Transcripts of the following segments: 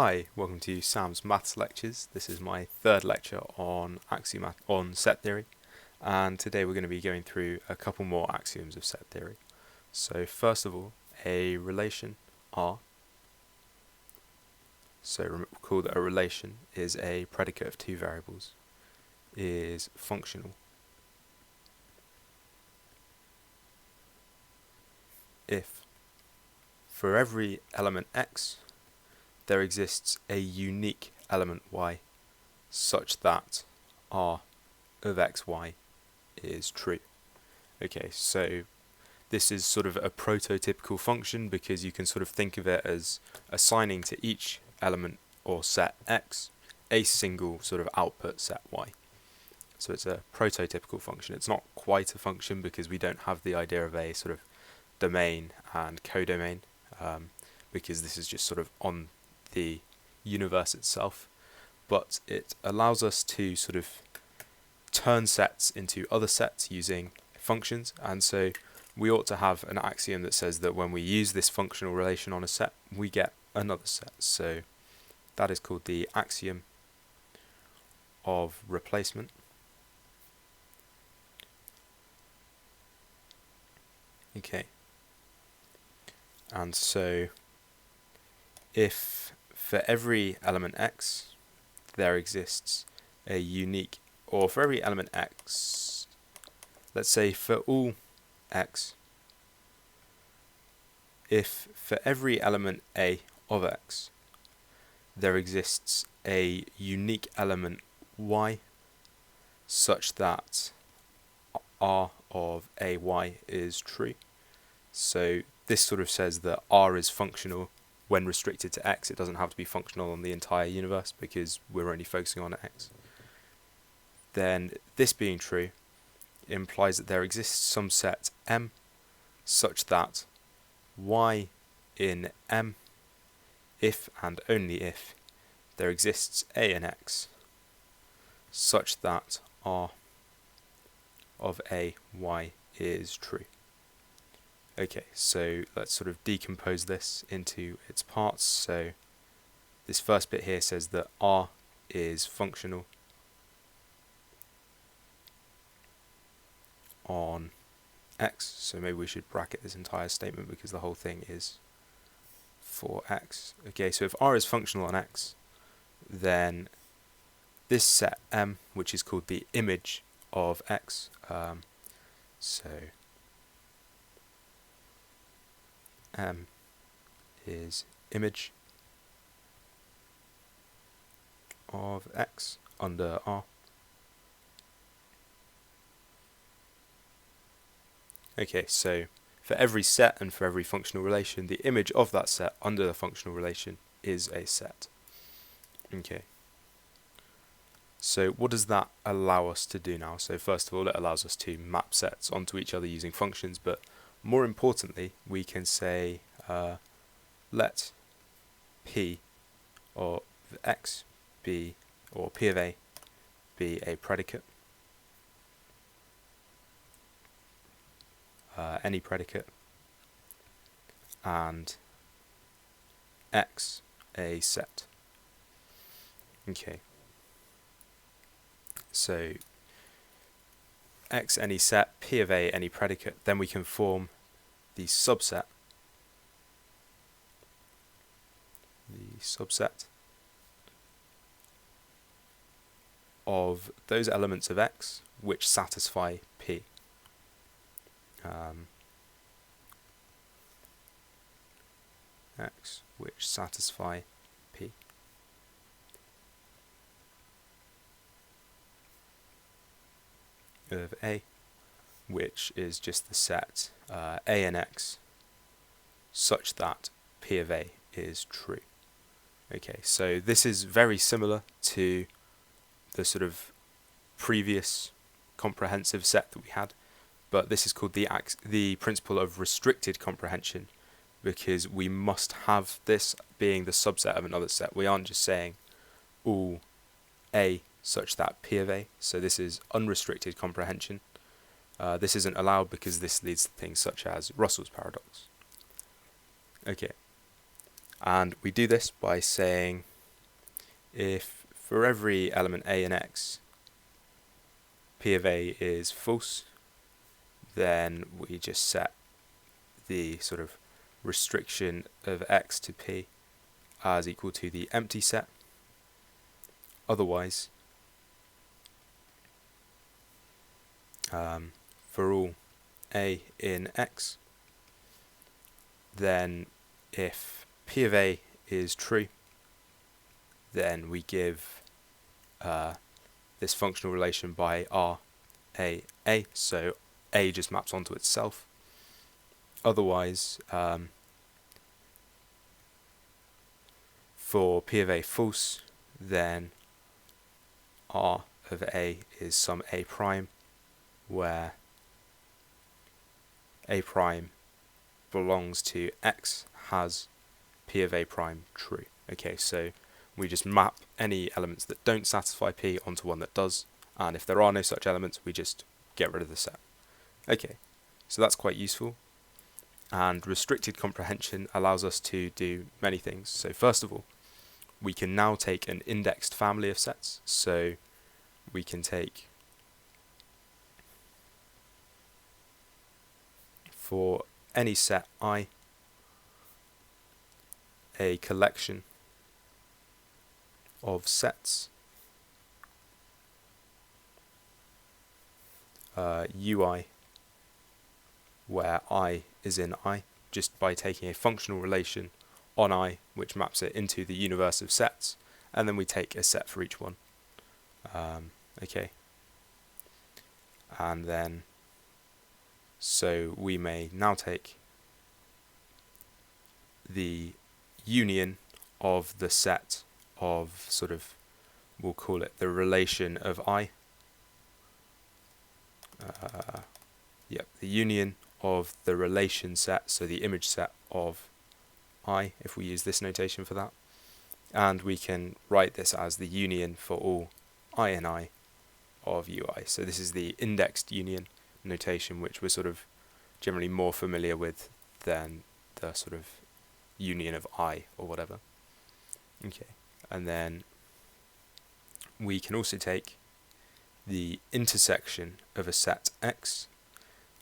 Hi, welcome to Sam's Maths Lectures. This is my third lecture on set theory, and today we're going to be going through a couple more axioms of set theory. So first of all, a relation R. So recall that a relation is a predicate of two variables, is functional if for every element x there exists a unique element y such that R of xy is true. Okay, so this is sort of a prototypical function because you can sort of think of it as assigning to each element or set x a single sort of output set y. So it's a prototypical function. It's not quite a function because we don't have the idea of a sort of domain and codomain, because this is just sort of on the universe itself, but it allows us to sort of turn sets into other sets using functions, and so we ought to have an axiom that says that when we use this functional relation on a set, we get another set. So that is called the axiom of replacement. Okay, and so if for every element x there exists a unique, or for every element x, let's say for all x, if for every element a of x there exists a unique element y such that R of ay is true. So this sort of says that R is functional when restricted to x. It doesn't have to be functional on the entire universe because we're only focusing on x. Then this being true implies that there exists some set M such that y in M, if and only if there exists a in x such that R of ay is true. Okay, so let's sort of decompose this into its parts. So this first bit here says that R is functional on x, so maybe we should bracket this entire statement because the whole thing is for x. Okay, so if R is functional on x, then this set M, which is called the image of x, so M is image of x under R. Okay, so for every set and for every functional relation, the image of that set under the functional relation is a set. Okay. So what does that allow us to do now? So first of all, it allows us to map sets onto each other using functions, but more importantly, we can say let P of x be, or P of A be a predicate, any predicate, and x a set. Okay. So x any set, P of A any predicate, then we can form the subset of those elements of x which satisfy P. X which satisfy P. Of A, which is just the set A and x such that P of A is true. Okay, so this is very similar to the sort of previous comprehensive set that we had, but this is called the principle of restricted comprehension because we must have this being the subset of another set. We aren't just saying all A such that P of A, so this is unrestricted comprehension. This isn't allowed because this leads to things such as Russell's paradox. Okay, and we do this by saying if for every element a in x, p of a is false, then we just set the sort of restriction of x to p as equal to the empty set. Otherwise, for all a in x, then if p of a is true, then we give this functional relation by a, so a just maps onto itself. Otherwise, for p of a false, then r of a is some a prime, where a prime belongs to x has p of a prime true. Okay, so we just map any elements that don't satisfy p onto one that does, and if there are no such elements, we just get rid of the set. Okay, so that's quite useful, and restricted comprehension allows us to do many things. So first of all, we can now take an indexed family of sets, so we can take, for any set I, a collection of sets ui, where I is in I, just by taking a functional relation on I, which maps it into the universe of sets, and then we take a set for each one. Okay, and then so we may now take the union of the set of sort of, we'll call it the relation of I. The union of the relation set, so the image set of I, if we use this notation for that. And we can write this as the union for all I in I of ui. So this is the indexed union notation, which we're sort of generally more familiar with than the sort of union of I or whatever. Okay, and then we can also take the intersection of a set X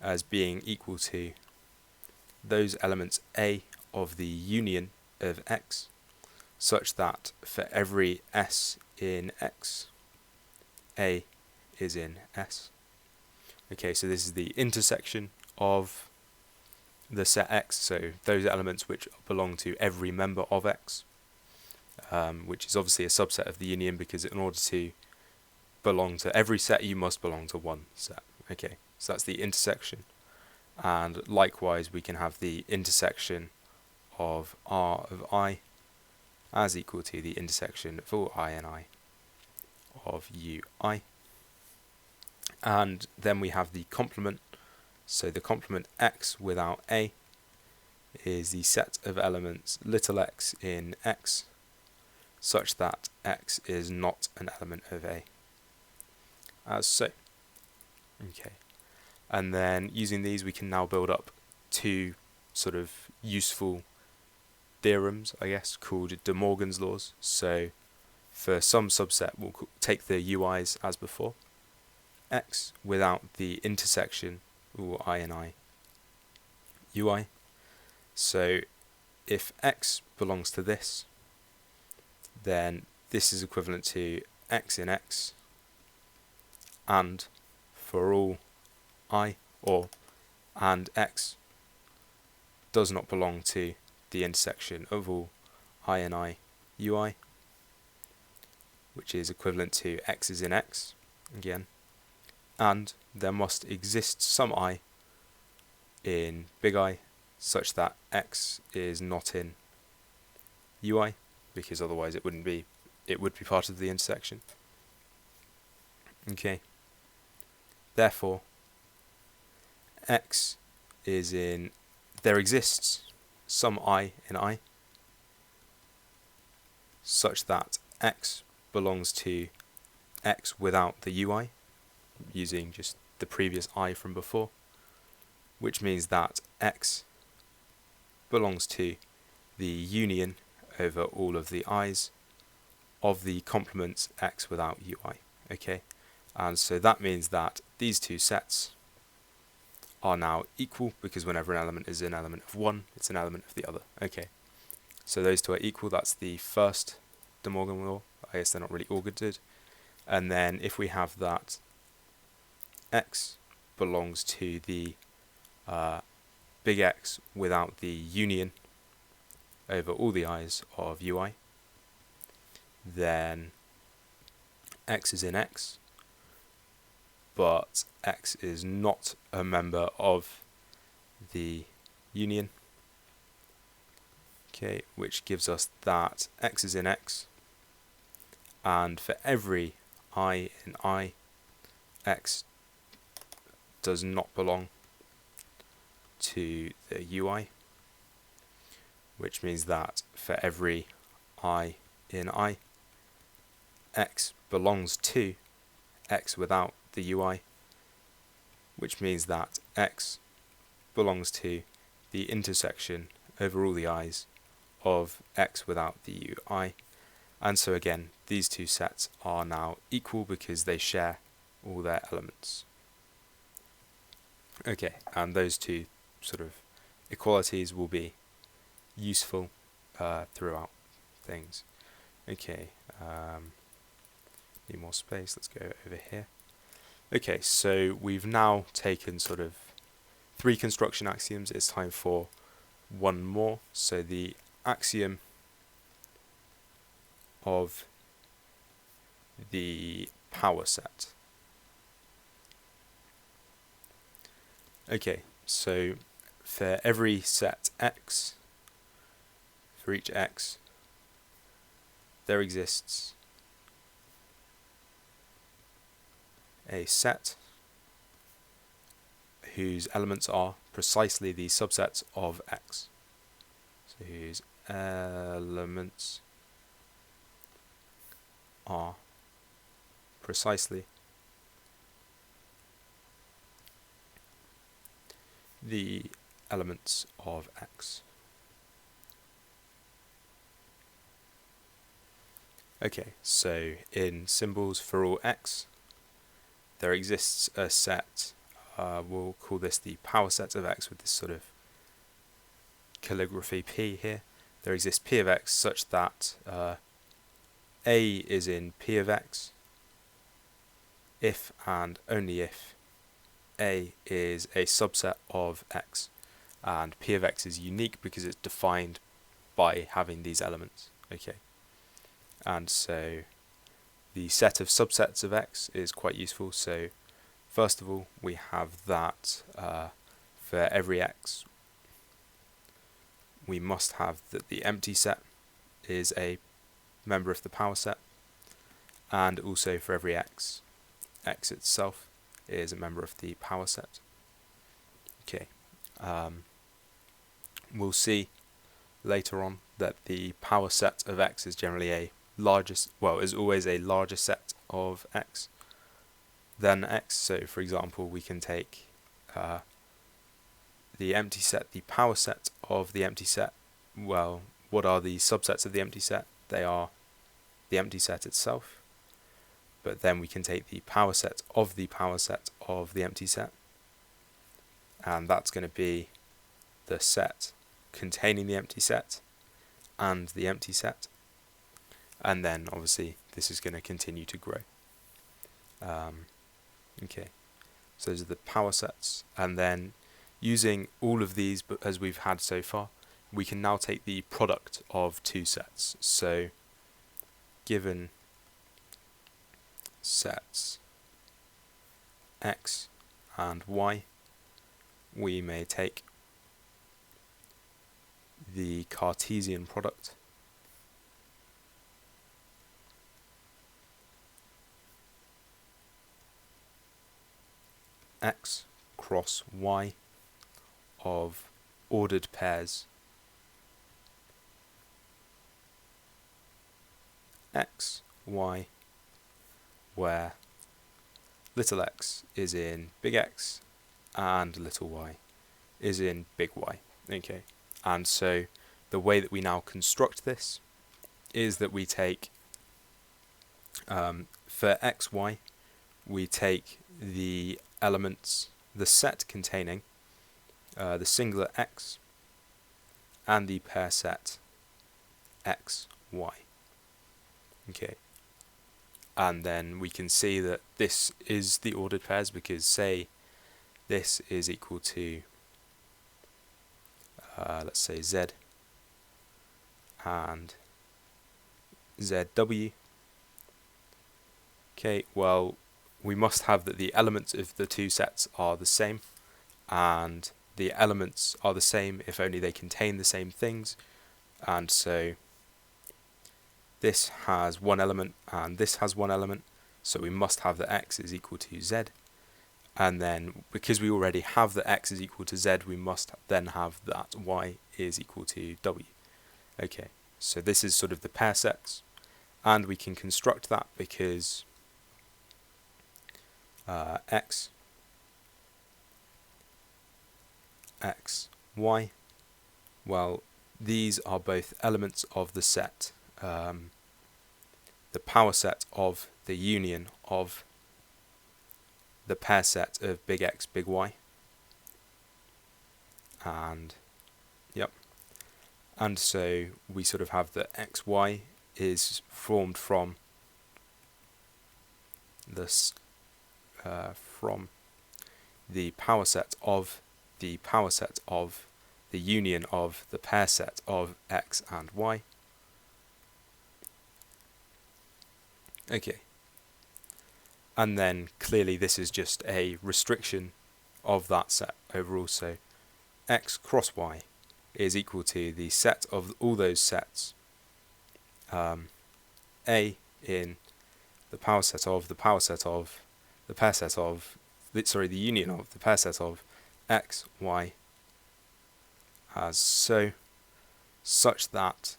as being equal to those elements A of the union of X, such that for every S in X, A is in S. Okay, so this is the intersection of the set X, so those elements which belong to every member of X, which is obviously a subset of the union, because in order to belong to every set, you must belong to one set. Okay, so that's the intersection. And likewise, we can have the intersection of R of I as equal to the intersection of all I and I of ui. And then we have the complement. So the complement X without A is the set of elements little x in X, such that X is not an element of A, as so. Okay, and then using these, we can now build up two sort of useful theorems, I guess, called De Morgan's laws. So for some subset, we'll take the ui's as before, X without the intersection I and I ui. So if X belongs to this, then this is equivalent to X in X, and for all I, and X does not belong to the intersection of all I and I ui, which is equivalent to X is in X again, and there must exist some I in big I, such that X is not in ui, because otherwise it would be part of the intersection. Okay, therefore X is in, there exists some I in I, such that X belongs to X without the ui, using just the previous I from before, which means that X belongs to the union over all of the I's of the complement x without ui. Okay, and so that means that these two sets are now equal, because whenever an element is an element of one, it's an element of the other. Okay, so those two are equal. That's the first De Morgan law. I guess they're not really augured. And then if we have that x belongs to the big X without the union over all the i's of ui, then x is in X, but X is not a member of the union. Okay, which gives us that X is in X, and for every I in I, X does not belong to the ui, which means that for every I in I, X belongs to X without the ui, which means that X belongs to the intersection over all the i's of X without the ui. And so again, these two sets are now equal because they share all their elements. Okay, and those two sort of equalities will be useful throughout things. Okay, need more space, let's go over here. Okay, so we've now taken sort of 3 construction axioms. It's time for one more. So the axiom of the power set. Okay, so for every set x, for each x, there exists a set whose elements are precisely the subsets of x. So whose elements are precisely the elements of x. Okay, so in symbols for all x, there exists a set, we'll call this the power set of x with this sort of calligraphy P here. There exists P of x such that A is in P of x if and only if A is a subset of x, and P of x is unique because it's defined by having these elements. Okay, and so the set of subsets of x is quite useful. So first of all, we have that for every x, we must have that the empty set is a member of the power set, and also for every x, x itself is a member of the power set. Okay, we'll see later on that the power set of x is generally a largest, well, is always a larger set of x than x. So for example, we can take the empty set, the power set of the empty set. Well, what are the subsets of the empty set? They are the empty set itself, but then we can take the power set of the power set of the empty set, and that's going to be the set containing the empty set and the empty set, and then obviously this is going to continue to grow. Okay, so those are the power sets, and then using all of these as we've had so far, we can now take the product of two sets. So given sets x and y, we may take the Cartesian product x cross y of ordered pairs x, y, where little x is in big X and little y is in big Y. Okay, and so the way that we now construct this is that we take For x, y, we take the elements, the set containing the singular x and the pair set x, y. Okay. And then we can see that this is the ordered pairs because, say, this is equal to, let's say, z and zw. Okay, well, we must have that the elements of the two sets are the same, and the elements are the same if only they contain the same things. And so this has one element and this has one element, so we must have that x is equal to z. And then because we already have that x is equal to z, we must then have that y is equal to w. Okay, so this is sort of the pair sets, and we can construct that because x, y, well, these are both elements of the set, the power set of the union of the pair set of big X, big Y. And yep. And so we sort of have that XY is formed from this from the power set of the union of the pair set of X and Y. Okay. And then clearly this is just a restriction of that set overall, so X cross Y is equal to the set of all those sets, A in the power set of the pair set of the union of the pair set of X, Y, as so, such that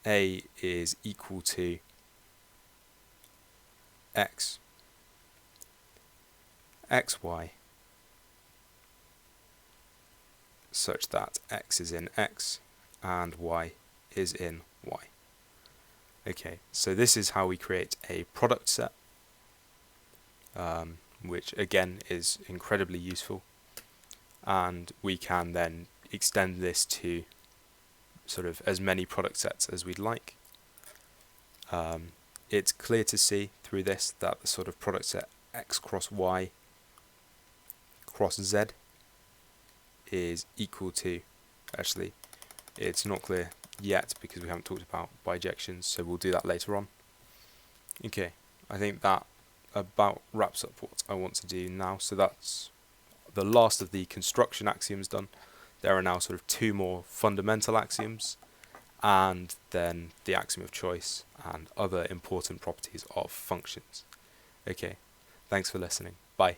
A is equal to X, XY, such that X is in X and Y is in Y. Okay, so this is how we create a product set, which again is incredibly useful, and we can then extend this to sort of as many product sets as we'd like. It's clear to see through this that the sort of product set X cross Y cross Z is equal to, actually it's not clear yet because we haven't talked about bijections, so we'll do that later on. Okay, I think that about wraps up what I want to do now. So that's the last of the construction axioms done. There are now sort of two more fundamental axioms, and then the axiom of choice and other important properties of functions. Okay, thanks for listening. Bye.